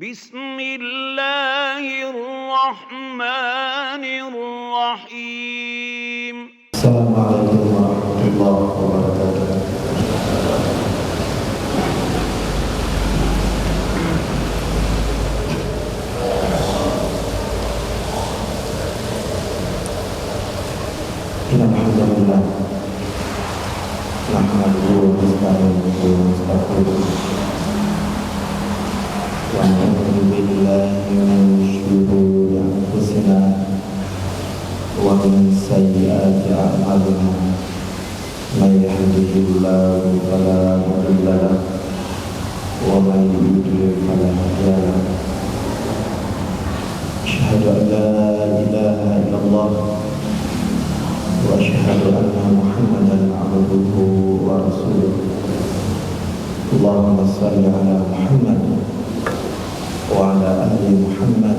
Bismillahirrahmanirrahim. Assalamualaikum warahmatullahi wabarakatuh. Alhamdulillah, nahmaduhu wa nasta'inuhu wa nastaghfiruh wa na'udzu billahi min shururi anfusina wa min sayyiati a'malina. May yahdihillahu fala mudilla lahu wa may yudlil fala hadiya lahu. Asyhadu an la ilaha illallah wa asyhadu anna Muhammadan abduhu wa rasuluh. Allahumma shalli ala Muhammad wa ala ali Muhammad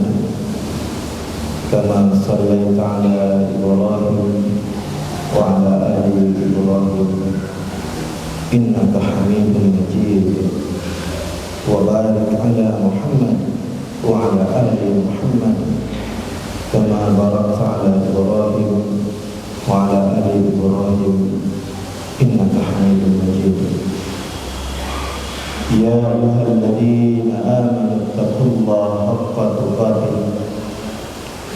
kama shallaita ala Ibrahim wa ala ali Ibrahim innaka Hamidum Majid. Wa barik ala Muhammad wa ala ali Muhammad kama barakta ala Ibrahim wa ala ali Ibrahim innaka Hamidum Majid. Ya ayyuhalladzina amanu taqullaha haqqa tuqatih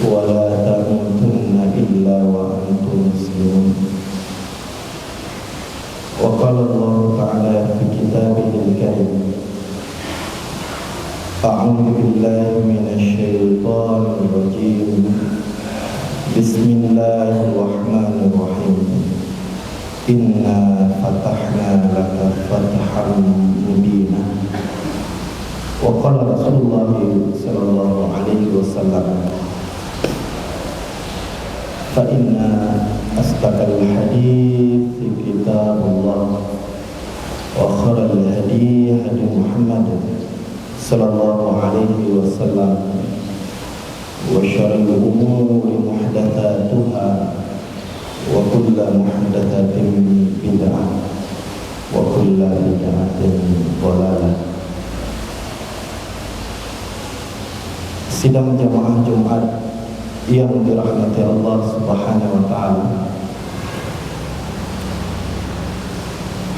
wa la tamutunna illa wa antum muslimun. Wa qala Allah ta'ala fi kitabihil karim, a'udzu billahi minasy syaithanir rajim. Bismillahirrahmanirrahim. Inna fatahna laka fathan mubina. Wa qala Rasulullah sallallahu alaihi wasallam, fa inna asdaqal hadits kitabullah wa khairal hadi hadi Muhammad sallallahu alaihi wasallam wa syarrul umuri muhdatsatuha wa kullu muhdatsatin bid'ah wa kullu bid'atin dhalalah. Sidang jamaah Jumat yang dirahmati Allah Subhanahu wa taala.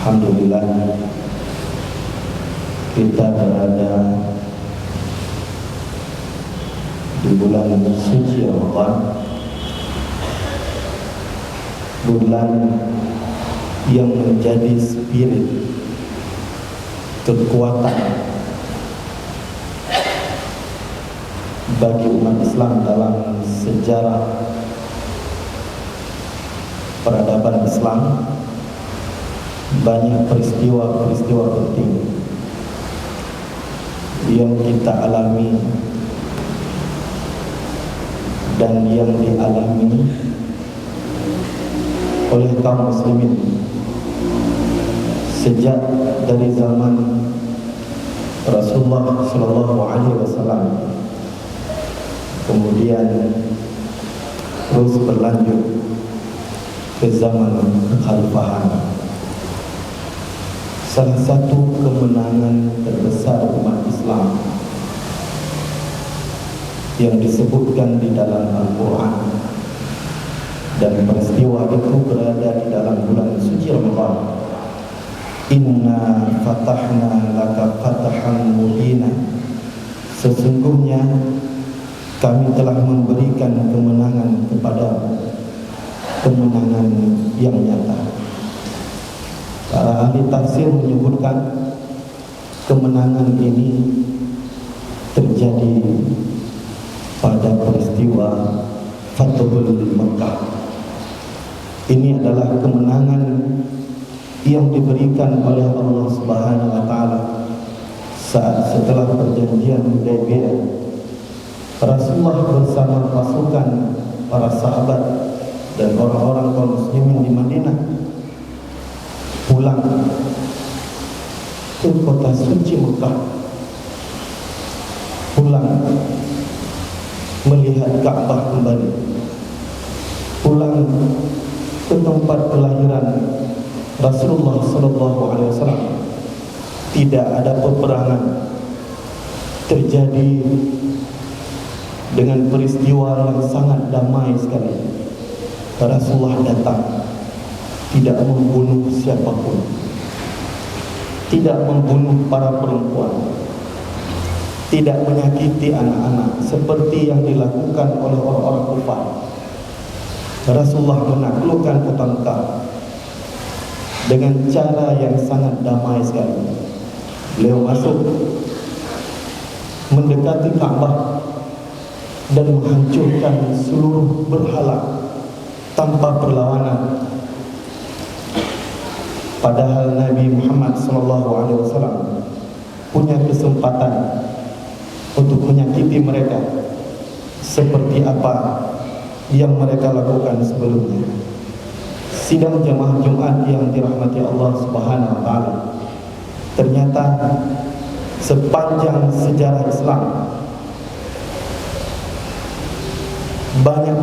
Alhamdulillah, kita berada di bulan suci Ramadan, bulan yang menjadi spirit kekuatan bagi umat Islam dalam sejarah peradaban Islam. Banyak peristiwa-peristiwa penting yang kita alami dan yang dialami oleh kaum muslimin sejak dari zaman Rasulullah sallallahu alaihi wasallam, kemudian terus berlanjut ke zaman kekhalifahan. Salah satu kemenangan terbesar umat Islam yang disebutkan di dalam Al-Quran, dan peristiwa itu berada di dalam bulan suci Ramadan. Inna fatahna laka fathan mubina. Sesungguhnya kami telah memberikan kemenangan kepada kemenangan yang nyata. Para ahli tafsir menyebutkan kemenangan ini terjadi pada peristiwa Fathul Makkah. Ini adalah kemenangan yang diberikan oleh Allah Subhanahu wa taala saat setelah perjanjian Hudaybiyah. Rasulullah bersama pasukan para sahabat dan orang-orang kaum muslimin di Madinah pulang ke kota suci Mekah, pulang melihat Ka'bah kembali, pulang ke tempat kelahiran Rasulullah sallallahu alaihi wasallam. Tidak ada peperangan, terjadi dengan peristiwa yang sangat damai sekali. Rasulullah datang, tidak membunuh siapapun, tidak membunuh para perempuan, tidak menyakiti anak-anak seperti yang dilakukan oleh orang-orang kufar. Rasulullah menaklukkan kota Mekah dengan cara yang sangat damai sekali. Beliau masuk, mendekati Ka'bah dan menghancurkan seluruh berhala tanpa perlawanan. Padahal Nabi Muhammad SAW punya kesempatan untuk menyakiti mereka seperti apa yang mereka lakukan sebelumnya. Sidang jamaah Jumat yang dirahmati Allah Subhanahu wa taala, ternyata sepanjang sejarah Islam banyak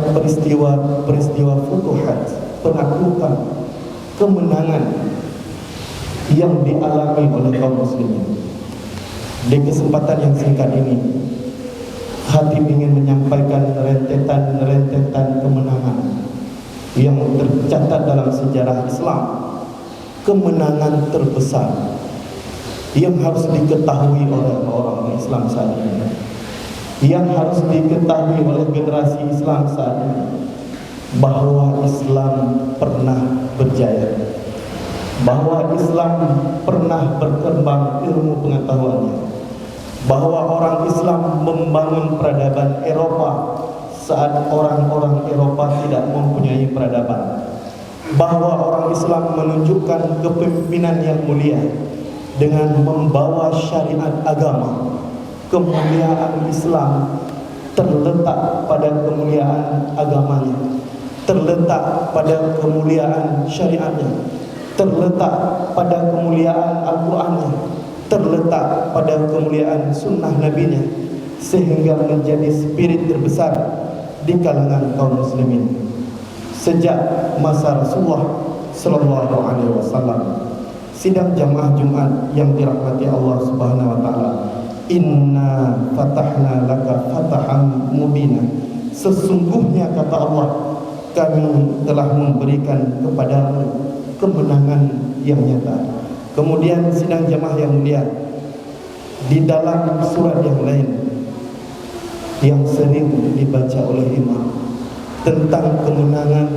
peristiwa futuhat, penaklukan, kemenangan yang dialami oleh kaum muslimin. Di kesempatan yang singkat ini, Khatib ingin menyampaikan rentetan kemenangan yang tercatat dalam sejarah Islam, kemenangan terbesar yang harus diketahui oleh orang Islam saat ini, yang harus diketahui oleh generasi Islam saat ini, bahwa Islam pernah berjaya, bahwa Islam pernah berkembang ilmu pengetahuannya, bahwa orang Islam membangun peradaban Eropa saat orang-orang Eropa tidak mempunyai peradaban, bahwa orang Islam menunjukkan kepemimpinan yang mulia dengan membawa syariat agama. Kemuliaan Islam terletak pada kemuliaan agamanya, terletak pada kemuliaan syariatnya, terletak pada kemuliaan Al-Qurannya, terletak pada kemuliaan sunnah nabinya, sehingga menjadi spirit terbesar di kalangan kaum muslimin sejak masa Rasulullah sallallahu alaihi wasallam. Sidang jamaah Jumat yang dirahmati Allah Subhanahu wa taala, inna fatahna laka fatahan mubina, sesungguhnya kata Allah, kami telah memberikan kepadamu kemenangan yang nyata. Kemudian sidang jamaah yang mulia, di dalam surat yang lain yang sering dibaca oleh imam tentang kemenangan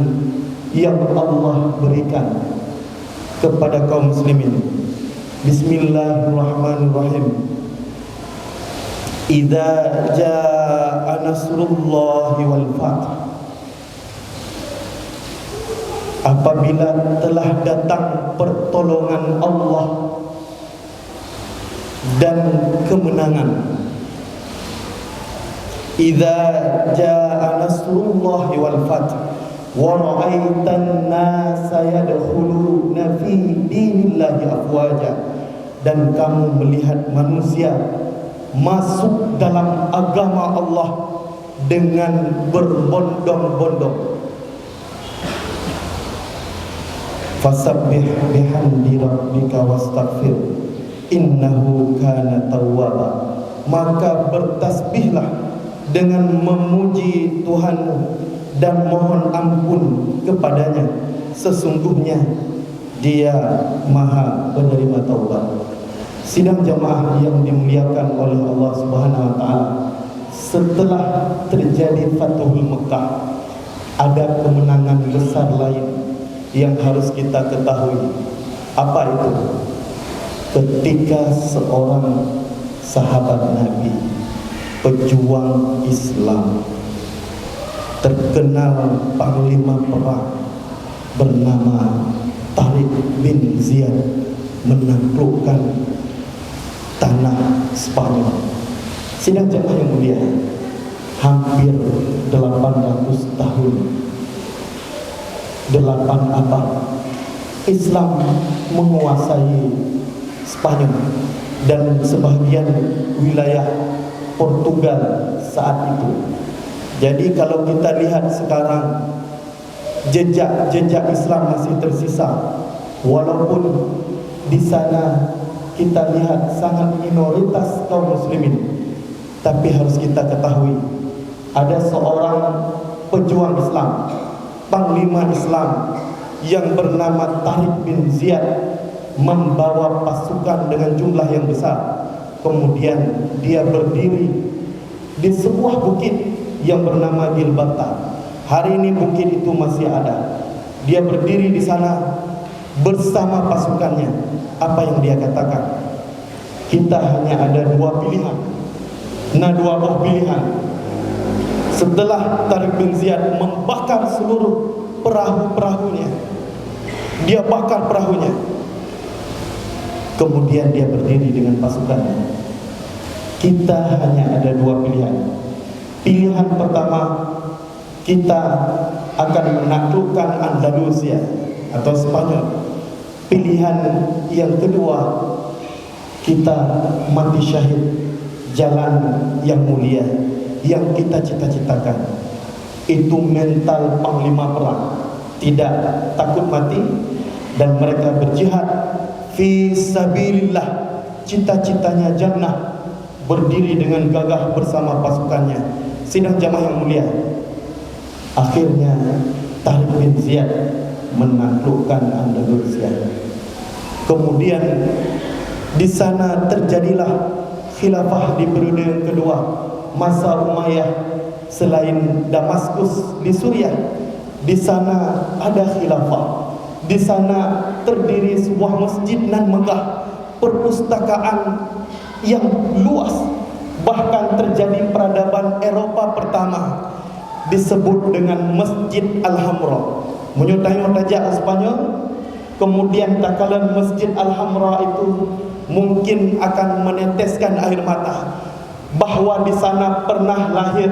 yang Allah berikan kepada kaum muslimin. Bismillahirrahmanirrahim. Idza jaa nasrullahi wal fath, apabila telah datang pertolongan Allah dan kemenangan. Idza jaa nasrullahi wal fath wa ra'aitan nasa yadkhuluna fi dinillahi afwaja, dan kamu melihat manusia masuk dalam agama Allah dengan berbondong-bondong. Fasabbih bihamdi rabbika wastaghfir innahu kana tawwaba, maka bertasbihlah dengan memuji Tuhanmu dan mohon ampun kepadanya, sesungguhnya Dia Maha penerima taubat. Sidang jamaah yang dimuliakan oleh Allah Subhanahu wa taala, setelah terjadi Fathul Mekah, ada kemenangan besar lain yang harus kita ketahui. Apa itu? Ketika seorang sahabat Nabi, pejuang Islam, terkenal panglima perang bernama Tariq bin Ziyad, menaklukkan tanah Spanyol. Sidang jamaah yang mulia, hampir 800 tahun, 8 abad Islam menguasai Spanyol dan sebagian wilayah Portugal saat itu. Jadi kalau kita lihat sekarang, jejak-jejak Islam masih tersisa, walaupun di sana kita lihat sangat minoritas kaum muslimin, Tapi harus kita ketahui, ada seorang pejuang Islam, panglima Islam yang bernama Tariq bin Ziyad, membawa pasukan dengan jumlah yang besar. Kemudian dia berdiri di sebuah bukit yang bernama Gilbata. Hari ini bukit itu masih ada. Dia berdiri di sana bersama pasukannya. Apa yang dia katakan? Kita hanya ada dua pilihan. Nah, dua buah pilihan. Setelah Tariq bin Ziyad membakar seluruh perahu-perahunya, dia bakar perahunya. Kemudian dia berdiri dengan pasukannya. Kita hanya ada dua pilihan. Pilihan pertama, kita akan menaklukkan Andalusia atau Spanyol. Pilihan yang kedua, kita mati syahid, jalan yang mulia yang kita cita-citakan. Itu mental panglima perang, tidak takut mati, dan mereka berjihad fi sabilillah, cita-citanya jannah, berdiri dengan gagah bersama pasukannya. Sidang jamaah yang mulia, akhirnya Tariq bin Ziyad menaklukkan Andalusia. Kemudian di sana terjadilah khilafah di periode yang kedua, masa Umayyah. Selain Damaskus di Suriah, di sana ada khilafah. Di sana terdiri sebuah masjid nan megah, perpustakaan yang luas. Bahkan terjadi peradaban Eropa pertama, disebut dengan Masjid Al-Hamra. Menyutai Raja Spanyol. Kemudian tak kala Masjid Al-Hamra itu mungkin akan meneteskan air mata, bahwa di sana pernah lahir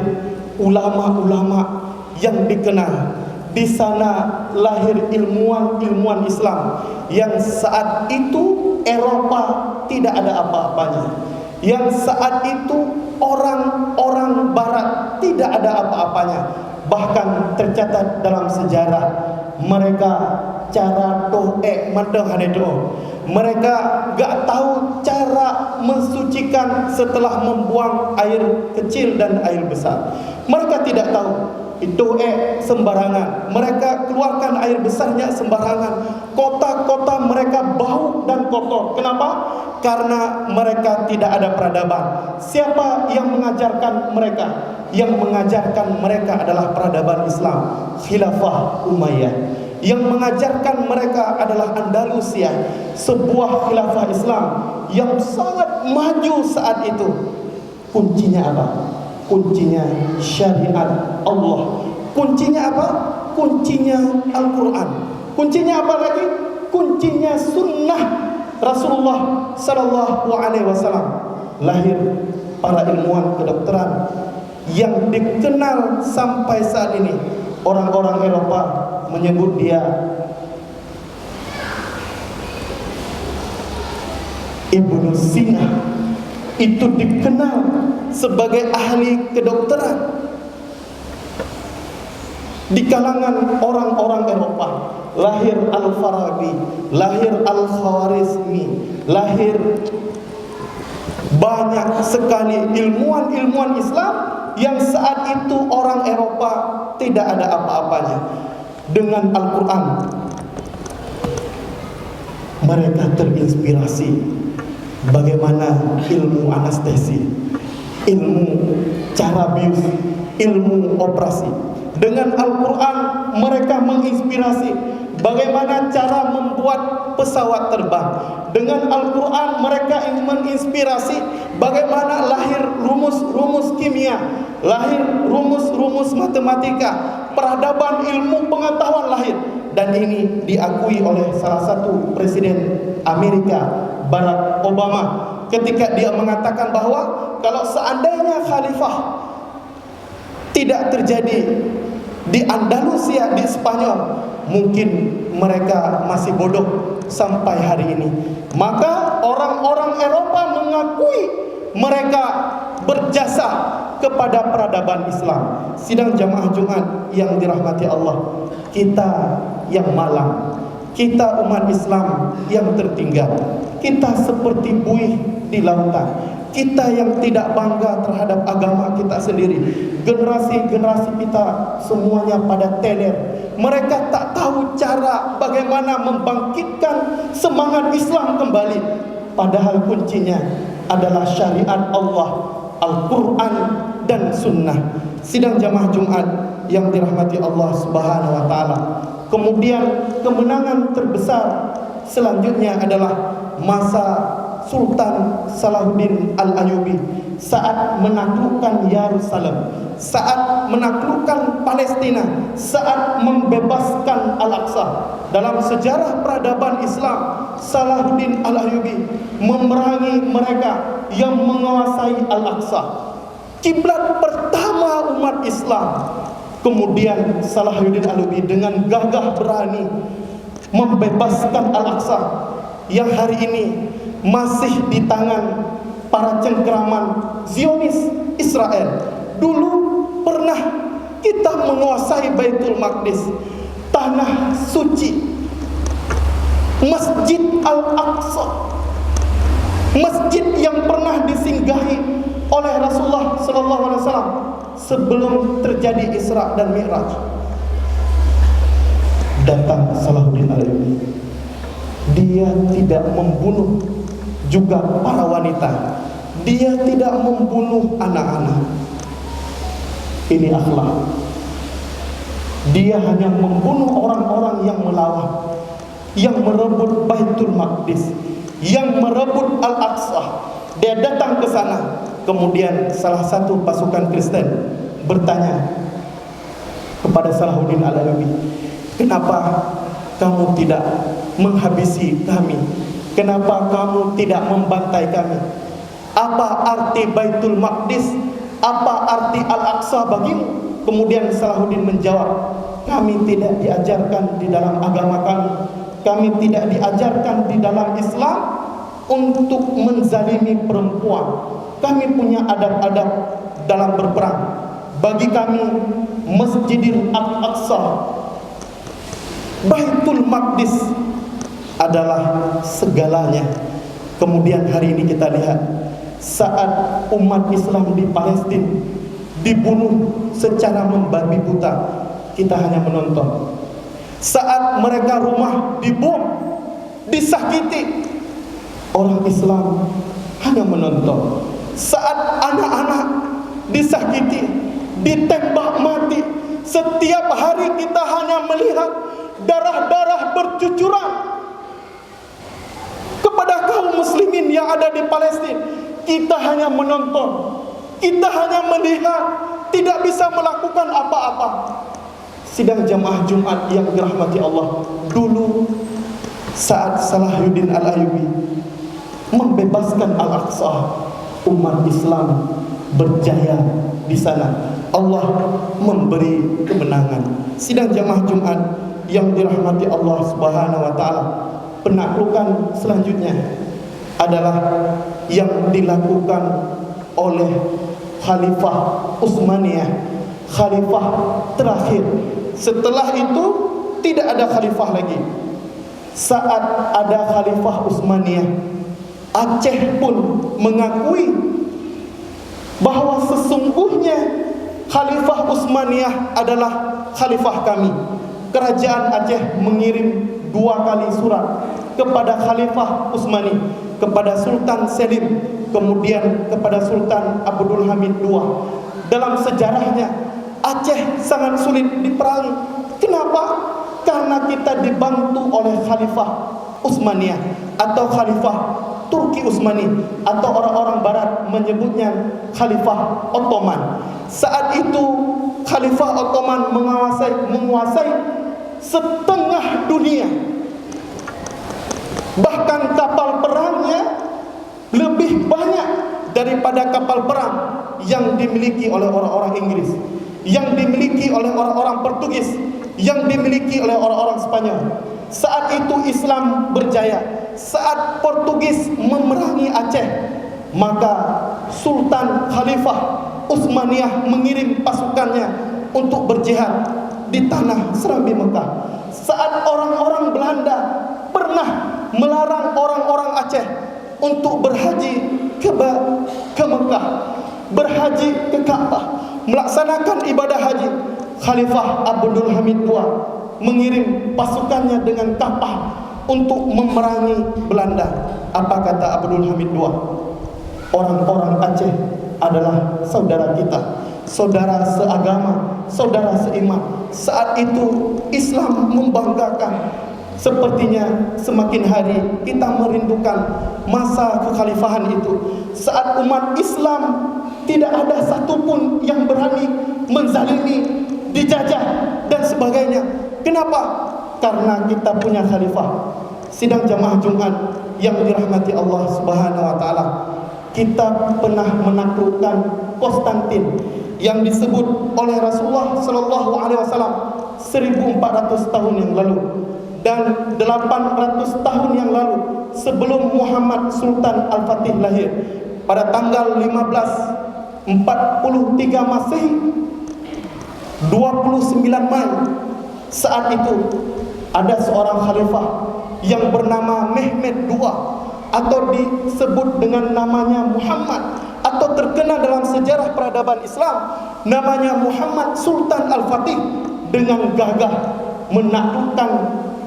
ulama-ulama yang dikenal. Di sana lahir ilmuwan-ilmuwan Islam yang saat itu Eropa tidak ada apa-apanya, yang saat itu orang-orang Barat tidak ada apa-apanya. Bahkan tercatat dalam sejarah, mereka cara to'ek madang. Mereka gak tahu cara mensucikan setelah membuang air kecil dan air besar. Mereka tidak tahu do'ek sembarangan. Mereka keluarkan air besarnya sembarangan. Kota-kota mereka bau dan kotor. Kenapa? Karena mereka tidak ada peradaban. Siapa yang mengajarkan mereka? Yang mengajarkan mereka adalah peradaban Islam, Khilafah Umayyah. Yang mengajarkan mereka adalah Andalusia, sebuah khilafah Islam yang sangat maju saat itu. Kuncinya apa? Kuncinya syariat Allah. Kuncinya apa? Kuncinya Al-Quran. Kuncinya apa lagi? Kuncinya sunnah Rasulullah Sallallahu Alaihi Wasallam. Lahir para ilmuwan kedokteran yang dikenal sampai saat ini. Orang-orang Eropa menyebut dia Ibnu Sina. Itu dikenal sebagai ahli kedokteran di kalangan orang-orang Eropa. Lahir Al-Farabi, lahir Al-Khawarizmi, lahir banyak sekali ilmuwan-ilmuwan Islam yang saat itu orang Eropa tidak ada apa-apanya. Dengan Al-Quran mereka terinspirasi. Bagaimana ilmu anestesi, ilmu cara bius, ilmu operasi. Dengan Al-Quran mereka menginspirasi bagaimana cara membuat pesawat terbang. Dengan Al-Quran mereka menginspirasi bagaimana lahir rumus-rumus kimia, lahir rumus-rumus matematika, peradaban ilmu pengetahuan lahir. Dan ini diakui oleh salah satu presiden Amerika, Barack Obama, ketika dia mengatakan bahwa kalau seandainya khalifah tidak terjadi di Andalusia, di Spanyol, mungkin mereka masih bodoh sampai hari ini. Maka orang-orang Eropa mengakui mereka berjasa kepada peradaban Islam. Sidang jamaah Jumat yang dirahmati Allah, kita yang malang, kita umat Islam yang tertinggal, kita seperti buih di lautan. kita yang tidak bangga terhadap agama kita sendiri. Generasi-generasi kita semuanya pada teler. Mereka tak tahu cara bagaimana membangkitkan semangat Islam kembali. Padahal kuncinya adalah syariat Allah, Al-Quran dan Sunnah. Sidang jamaah Jumat yang dirahmati Allah Subhanahu wa Ta'ala. Kemudian kemenangan terbesar selanjutnya adalah masa Sultan Salahuddin Al-Ayyubi saat menaklukkan Yerusalem, saat menaklukkan Palestina, saat membebaskan Al-Aqsa. Dalam sejarah peradaban Islam, Salahuddin Al-Ayyubi memerangi mereka yang menguasai Al-Aqsa, kiblat pertama umat Islam. Kemudian Salahuddin Al-Ayyubi dengan gagah berani membebaskan Al-Aqsa yang hari ini masih di tangan para cengkeraman Zionis Israel. Dulu pernah kita menguasai Baitul Maqdis, tanah suci, Masjid Al-Aqsa, masjid yang pernah disinggahi oleh Rasulullah SAW sebelum terjadi Isra dan Mi'raj. Datang Salahuddin Al-Ayyubi. Dia tidak membunuh juga para wanita. Dia tidak membunuh anak-anak. Ini akhlak. Dia hanya membunuh orang-orang yang melawan, yang merebut Baitul Maqdis, yang merebut Al-Aqsa. Dia datang ke sana. Kemudian salah satu pasukan Kristen bertanya kepada Salahuddin Al-Ayyubi, "Kenapa kamu tidak menghabisi kami? Kenapa kamu tidak membantai kami? Apa arti Baitul Maqdis? Apa arti Al-Aqsa bagimu?" Kemudian Salahuddin menjawab, "Kami tidak diajarkan di dalam agama kami, kami tidak diajarkan di dalam Islam untuk menzalimi perempuan. Kami punya adab-adab dalam berperang. Bagi kami Masjidil Aqsa, Baitul Maqdis adalah segalanya." Kemudian hari ini kita lihat saat umat Islam di Palestina dibunuh secara membabi buta, kita hanya menonton. Saat mereka rumah dibom, disakiti, orang Islam hanya menonton. Saat anak-anak disakiti, ditembak mati, setiap hari kita hanya melihat darah-darah bercucuran kepada kaum muslimin yang ada di Palestina. Kita hanya menonton, kita hanya melihat, tidak bisa melakukan apa-apa. Sidang jamaah Jumat yang dirahmati Allah, dulu saat Salahuddin Al-Ayyubi membebaskan Al-Aqsa, umat Islam berjaya di sana. Allah memberi kemenangan. Sidang jamaah Jumat yang dirahmati Allah Subhanahu wa Ta'ala, penaklukan selanjutnya adalah yang dilakukan oleh Khalifah Utsmaniyah, khalifah terakhir. Setelah itu tidak ada khalifah lagi. Saat ada Khalifah Utsmaniyah, Aceh pun mengakui bahwa sesungguhnya Khalifah Utsmaniyah adalah khalifah kami. Kerajaan Aceh mengirim 2 kali surat kepada Khalifah Utsmani, kepada Sultan Selim, kemudian kepada Sultan Abdul Hamid II. Dalam sejarahnya Aceh sangat sulit diperangi. Kenapa? Karena kita dibantu oleh Khalifah Utsmaniyah atau Khalifah Turki Utsmani, atau orang-orang barat menyebutnya Khalifah Ottoman. Saat itu Khalifah Ottoman menguasai setengah dunia. Bahkan kapal perangnya lebih banyak daripada kapal perang yang dimiliki oleh orang-orang Inggris, yang dimiliki oleh orang-orang Portugis, yang dimiliki oleh orang-orang Spanyol. Saat itu Islam berjaya. Saat Portugis memerangi Aceh, maka Sultan Khalifah Utsmaniyah mengirim pasukannya untuk berjihad di tanah Serambi Mekah. Saat orang-orang Belanda pernah melarang orang-orang Aceh untuk berhaji ke Mekah, berhaji ke Ka'bah, melaksanakan ibadah haji. Khalifah Abdul Hamid II mengirim pasukannya dengan kapal untuk memerangi Belanda. Apa kata Abdul Hamid II? Orang-orang Aceh adalah saudara kita, saudara seagama, saudara seiman. Saat itu Islam membanggakan. Sepertinya semakin hari kita merindukan masa kekhalifahan itu, saat umat Islam tidak ada satupun yang berani menzalimi, dijajah dan sebagainya. Kenapa? Karena kita punya khalifah. Sidang jamaah Jumat yang dirahmati Allah Subhanahu wa taala, kita pernah menaklukkan Konstantin yang disebut oleh Rasulullah sallallahu alaihi wasallam 1400 tahun yang lalu dan 800 tahun yang lalu sebelum Muhammad Sultan Al-Fatih lahir pada tanggal 1543 Masehi, 29 Mei. Saat itu ada seorang khalifah yang bernama Mehmed II atau disebut dengan namanya Muhammad, atau terkenal dalam sejarah peradaban Islam namanya Muhammad Sultan Al-Fatih, dengan gagah menaklukkan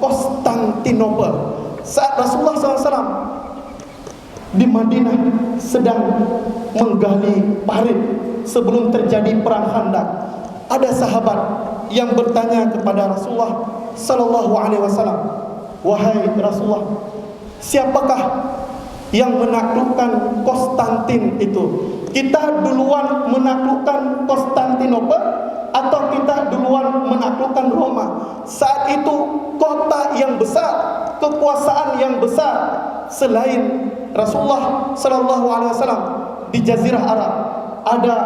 Konstantinopel. Saat Rasulullah SAW di Madinah sedang menggali parit sebelum terjadi perang Khandaq, ada sahabat yang bertanya kepada Rasulullah sallallahu alaihi wasallam, "Wahai Rasulullah, siapakah yang menaklukkan Konstantin itu? Kita duluan menaklukkan Konstantinopel atau kita duluan menaklukkan Roma?" Saat itu kota yang besar, kekuasaan yang besar selain Rasulullah sallallahu alaihi wasallam di Jazirah Arab, ada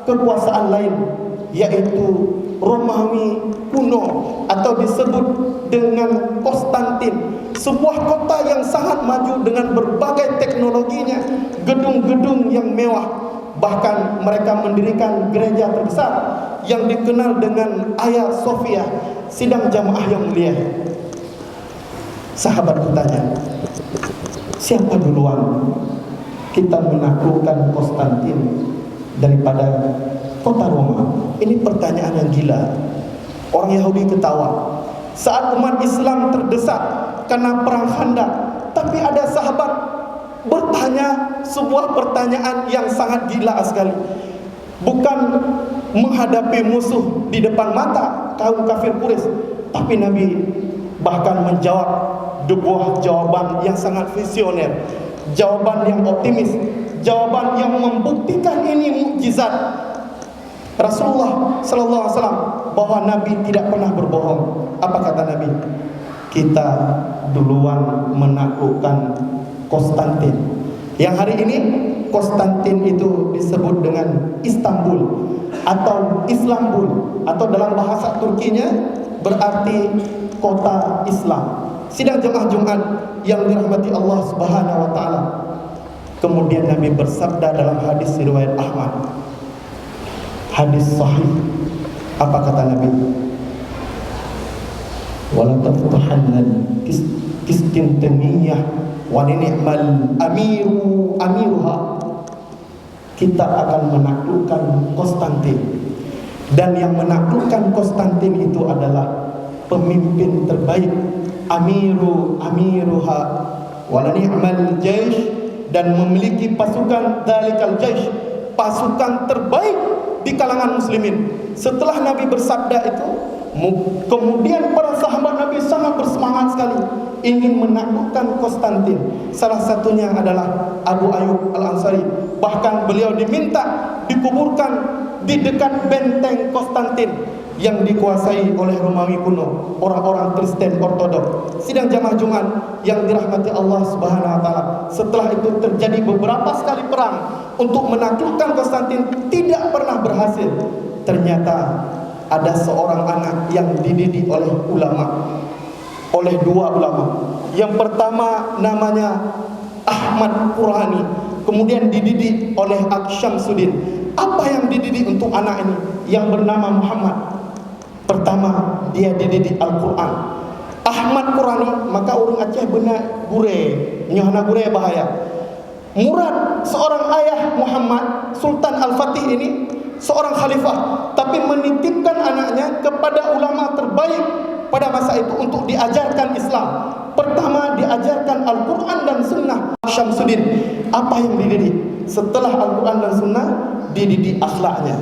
kekuasaan lain, yaitu Romawi kuno atau disebut dengan Konstantin, sebuah kota yang sangat maju dengan berbagai teknologinya, gedung-gedung yang mewah. Bahkan mereka mendirikan gereja terbesar yang dikenal dengan Hagia Sophia. Sidang jamaah yang mulia, sahabat bertanya, siapa duluan kita menaklukkan Konstantin daripada kota Roma? Ini pertanyaan yang gila. Orang Yahudi ketawa. Saat umat Islam terdesak karena perang Khandaq, tapi ada sahabat bertanya sebuah pertanyaan yang sangat gila sekali. Bukan menghadapi musuh di depan mata kaum kafir Quraisy, tapi Nabi bahkan menjawab sebuah jawaban yang sangat visioner, jawaban yang optimis, jawaban yang membuktikan ini mukjizat Rasulullah sallallahu alaihi wasallam, bahwa Nabi tidak pernah berbohong. Apa kata Nabi? Kita duluan menaklukkan Konstantin. Yang hari ini Konstantin itu disebut dengan Istanbul atau Islambul, atau dalam bahasa Turkinya berarti kota Islam. Sidang jemaah Jumat yang dirahmati Allah Subhanahu wa taala. Kemudian Nabi bersabda dalam hadis riwayat Ahmad, hadis sahih. Apa kata Nabi? Wala taftahanna Konstantiniyah wa ni'mal amiruha. Kita akan menaklukkan Konstantin, dan yang menaklukkan Konstantin itu adalah pemimpin terbaik, amiruha wa ni'mal jaish, dan memiliki pasukan dalikal jaish, pasukan terbaik di kalangan muslimin. Setelah Nabi bersabda itu, kemudian para sahabat Nabi sangat bersemangat sekali ingin menaklukkan Konstantin. Salah satunya adalah Abu Ayyub Al-Ansari. Bahkan beliau diminta dikuburkan di dekat benteng Konstantin yang dikuasai oleh Romawi kuno, orang-orang Kristen Ortodok. Sidang jamaah Jumat yang dirahmati Allah Subhanahu wa taala, setelah itu terjadi beberapa sekali perang untuk menaklukkan Konstantin, tidak pernah berhasil. Ternyata ada seorang anak yang dididik oleh ulama, oleh dua ulama. Yang pertama namanya Ahmad Qurani, kemudian dididik oleh Syamsuddin. Apa yang dididik untuk anak ini yang bernama Muhammad? Pertama, dia dididik Al-Quran. Ahmad Qurani, maka orang Aceh benar gure, nyohana gure bahaya. murad seorang ayah Muhammad Sultan Al-Fatih ini seorang khalifah, tapi menitipkan anaknya kepada ulama terbaik pada masa itu untuk diajarkan Islam. Pertama diajarkan Al-Quran dan Sunnah. Syamsuddin, apa yang dididik? Setelah Al-Quran dan Sunnah, dididik akhlaknya.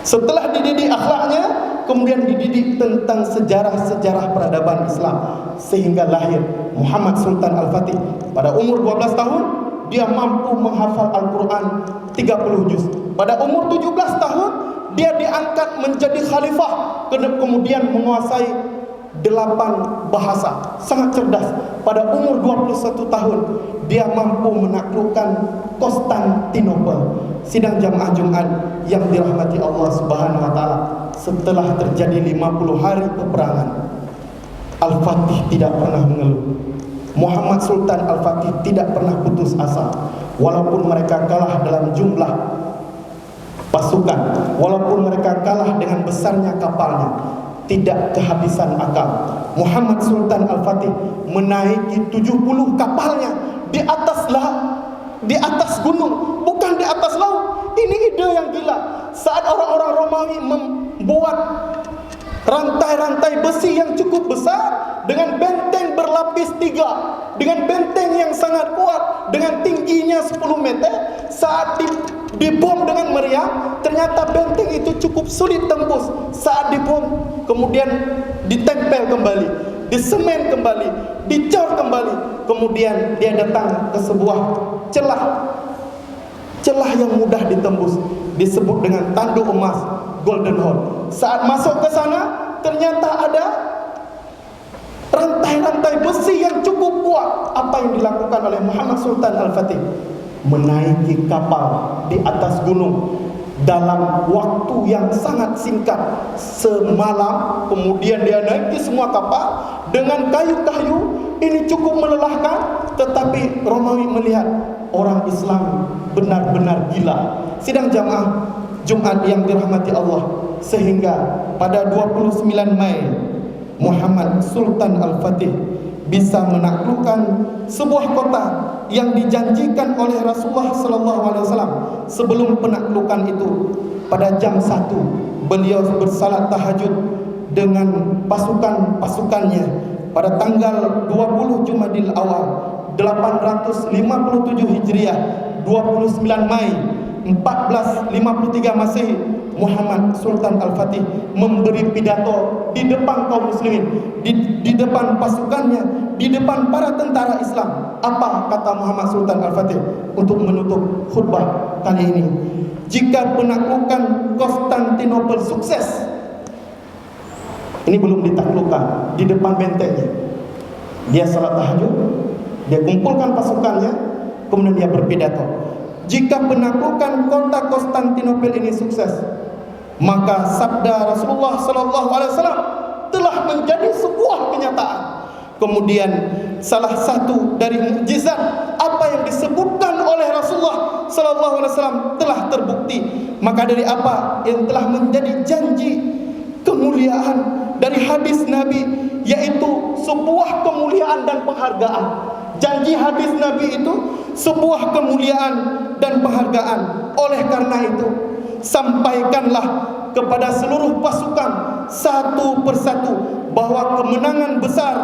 Setelah dididik akhlaknya, kemudian dididik tentang sejarah-sejarah peradaban Islam, sehingga lahir Muhammad Sultan Al-Fatih. Pada umur 12 tahun, dia mampu menghafal Al-Quran 30 juz. Pada umur 17 tahun, dia diangkat menjadi khalifah, kemudian menguasai 8 bahasa. Sangat cerdas. Pada umur 21 tahun, dia mampu menaklukkan Konstantinopel. Sidang jamaah Jumat yang dirahmati Allah Subhanahu wa taala, setelah terjadi 50 hari peperangan, Al-Fatih tidak pernah mengeluh. Muhammad Sultan Al-Fatih tidak pernah putus asa. Walaupun mereka kalah dalam jumlah pasukan, walaupun mereka kalah dengan besarnya kapalnya, tidak kehabisan akal. Muhammad Sultan Al-Fatih menaiki 70 kapalnya di atas gunung, bukan di atas laut. Ini ide yang gila. Saat orang-orang Romawi membuat rantai-rantai besi yang cukup besar dengan benteng berlapis 3, dengan benteng yang sangat kuat, dengan tingginya 10 meter, saat dibom dengan meriam, ternyata benteng itu cukup sulit tembus. Saat dibom, kemudian ditempel kembali, disemen kembali, dicor kembali. Kemudian dia datang ke sebuah celah yang mudah ditembus, disebut dengan tanduk emas, Golden Hole. Saat masuk ke sana, ternyata ada rantai-rantai besi yang cukup kuat. Apa yang dilakukan oleh Muhammad Sultan Al-Fatih? Menaiki kapal di atas gunung dalam waktu yang sangat singkat, semalam. Kemudian dia naiki semua kapal dengan kayu-kayu. Ini cukup melelahkan, tetapi Romawi melihat orang Islam benar-benar gila. Sidang jamaah Jumat yang dirahmati Allah, sehingga pada 29 Mei Muhammad Sultan Al-Fatih bisa menaklukkan sebuah kota yang dijanjikan oleh Rasulullah SAW. Sebelum penaklukan itu, pada jam 1 beliau bersalat tahajud dengan pasukan-pasukannya pada tanggal 20 Jumadil Awal 857 Hijriah, 29 Mei 1453 Masehi. Muhammad Sultan Al-Fatih memberi pidato di depan kaum muslimin, di depan pasukannya, di depan para tentara Islam. Apa kata Muhammad Sultan Al-Fatih untuk menutup khutbah kali ini? Jika penaklukan Konstantinopel sukses, ini belum ditaklukkan, di depan bentengnya dia salat tahajud, dia kumpulkan pasukannya, kemudian dia berpidato. Jika penaklukan kota Konstantinopel ini sukses, maka sabda Rasulullah SAW telah menjadi sebuah kenyataan. Kemudian salah satu dari mukjizat apa yang disebutkan oleh Rasulullah SAW telah terbukti. Maka dari apa yang telah menjadi janji kemuliaan dari hadis Nabi, yaitu sebuah kemuliaan dan penghargaan. Janji hadis Nabi itu sebuah kemuliaan dan penghargaan. Oleh karena itu, sampaikanlah kepada seluruh pasukan satu persatu bahwa kemenangan besar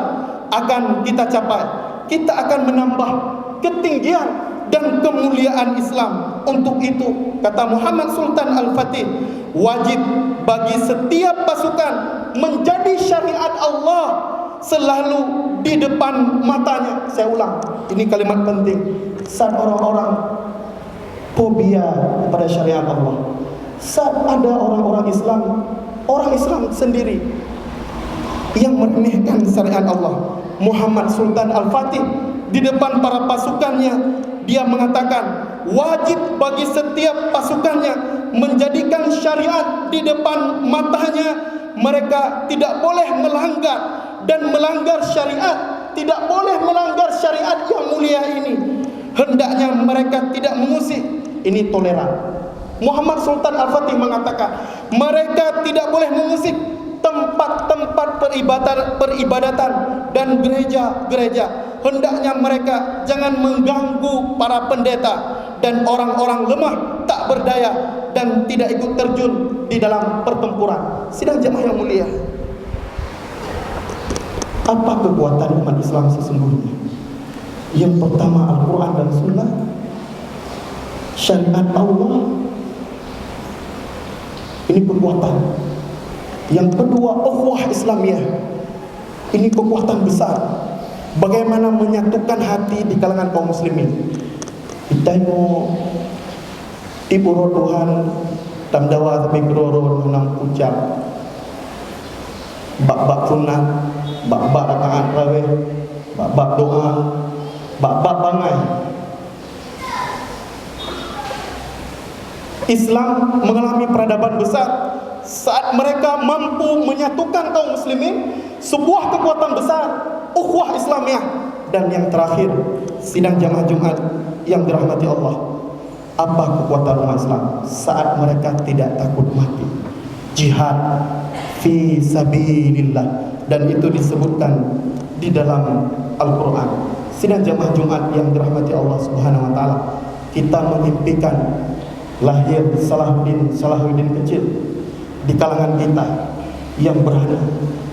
akan kita capai. Kita akan menambah ketinggian dan kemuliaan Islam. Untuk itu, kata Muhammad Sultan Al-Fatih, wajib bagi setiap pasukan menjadi syariat Allah selalu di depan matanya. Saya ulang, ini kalimat penting. Saat orang-orang fobia kepada syariat Allah, saat ada orang-orang Islam sendiri yang meremehkan syariat Allah, Muhammad Sultan Al-Fatih di depan para pasukannya, dia mengatakan wajib bagi setiap pasukannya menjadikan syariat di depan matanya. Mereka tidak boleh melanggar dan melanggar syariat, tidak boleh melanggar syariat yang mulia ini. Hendaknya mereka tidak mengusik. Ini toleran. Muhammad Sultan Al-Fatih mengatakan mereka tidak boleh mengusik tempat-tempat peribadatan dan gereja-gereja. hendaknya mereka jangan mengganggu para pendeta dan orang-orang lemah tak berdaya dan tidak ikut terjun di dalam pertempuran. Sidang jemaah yang mulia, apa kekuatan umat Islam sesungguhnya? Yang pertama, Al-Quran dan Sunnah, syariat Allah. Ini kekuatan. Yang kedua, ukhuwah Islamiyah. Ini kekuatan besar. Bagaimana menyatukan hati di kalangan kaum muslimin. Kita mau ibu Tuhan tamdawa tapi keroro menang ucap bak-bak sunat, bak-bak rakaat raweh, bak-bak doa, bak-bak bangai. Islam mengalami peradaban besar saat mereka mampu menyatukan kaum muslimin, sebuah kekuatan besar, ukhuwah Islamiyah. Dan yang terakhir, sidang jamaah Jumat yang dirahmati Allah, apa kekuatan umat Islam saat mereka tidak takut mati? Jihad fi sabilillah, dan itu disebutkan di dalam Al-Quran. Sidang jamaah Jumat yang dirahmati Allah Subhanahu wa taala, kita mengimpikan lahir Salahuddin kecil di kalangan kita yang berani,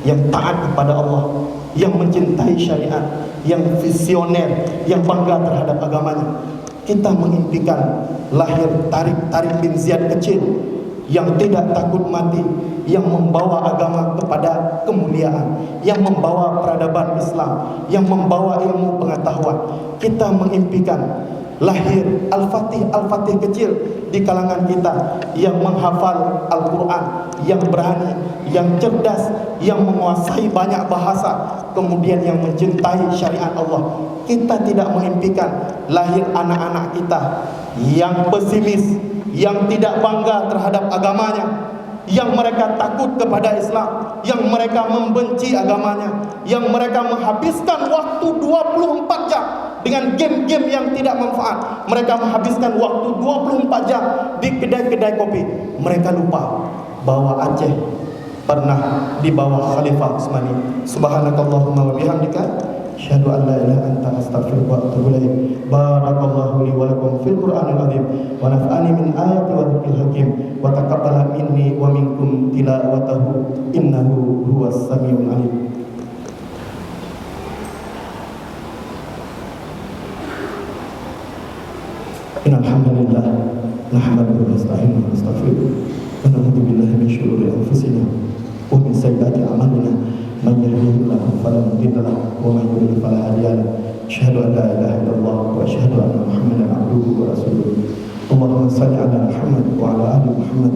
yang taat kepada Allah, yang mencintai syariat, yang visioner, yang bangga terhadap agamanya. Kita mengimpikan lahir Tariq bin Ziyad kecil yang tidak takut mati, yang membawa agama kepada kemuliaan, yang membawa peradaban Islam, yang membawa ilmu pengetahuan. Kita mengimpikan lahir Al-Fatih kecil di kalangan kita yang menghafal Al-Quran, yang berani, yang cerdas, yang menguasai banyak bahasa, kemudian yang mencintai syariat Allah. Kita tidak mengimpikan lahir anak-anak kita yang pesimis, yang tidak bangga terhadap agamanya, yang mereka takut kepada Islam, yang mereka membenci agamanya, yang mereka menghabiskan waktu 24 jam dengan game-game yang tidak manfaat. Mereka menghabiskan waktu 24 jam di kedai-kedai kopi. Mereka lupa bahwa Aceh pernah di bawah Khalifah Utsmani. Subhanakallahumma wa bihamdika, asyhadu an la ilaha illa anta, astaghfiruka wa atubu ilaik. Barakallahu li wa lakum fil Qur'anil azim wa nafa'ani min ayati wa dzikril hakim wa taqabbala minni wa minkum tilawatahu innahu huwas samiul alim. Innal hamdalillah nahmaduhu wa nasta'inuhu wa nastaghfiruh wa na'udzu billahi min shururi anfusina wa min sayyiati a'malina. Man yahdihillahu fala mudilla lahu wa man yudlil fala hadiya lahu. Asyhadu an la ilaha illallah wa asyhadu anna Muhammadan abduhu wa rasuluh. Allahumma shalli ala Muhammad wa ala ali Muhammad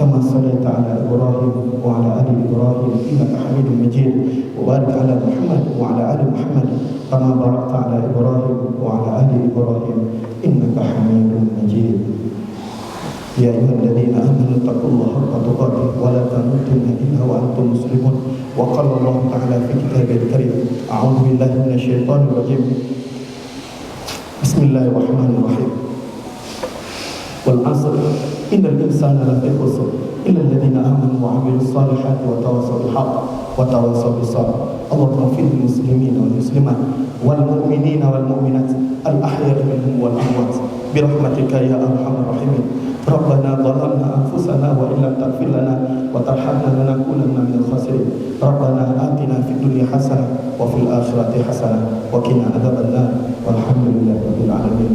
kama shallaita ala Ibrahim wa ala ali Ibrahim innaka Hamidum Majid. Wa barik ala Muhammad wa ala ali Muhammad kama barakta ala Ibrahim wa ala ali Ibrahim innaka Hamidum Majid. Ya ayyuhalladzina amanu taqullaha haqqa tuqatih wa la tamutunna illa wa antum muslimun. Wa qala Allah ta'ala fi kitabil karim, a'udzu billahi minasy syaithanir rajim. Bismillahirrahmanirrahim. Wal 'asr innal insana lafi khusr illa alladhina amanu wa 'amilus salihati wa tawassaw bil haqq wa tawassaw bis sabr. Allahumma fil muslimin wal muslimat wal mu'minina wal mu'minat al ahya'i minhum wal amwat bi rahmatika ya arhamar rahimin. Rabbana zalamna anfusana wa illam taghfir lana wa tarhamna lanakunanna minal khasirin. Rabbana atina fid dunya hasanah wa fil akhirati hasanah wa qina adzabannar. Walhamdulillahi rabbil alamin.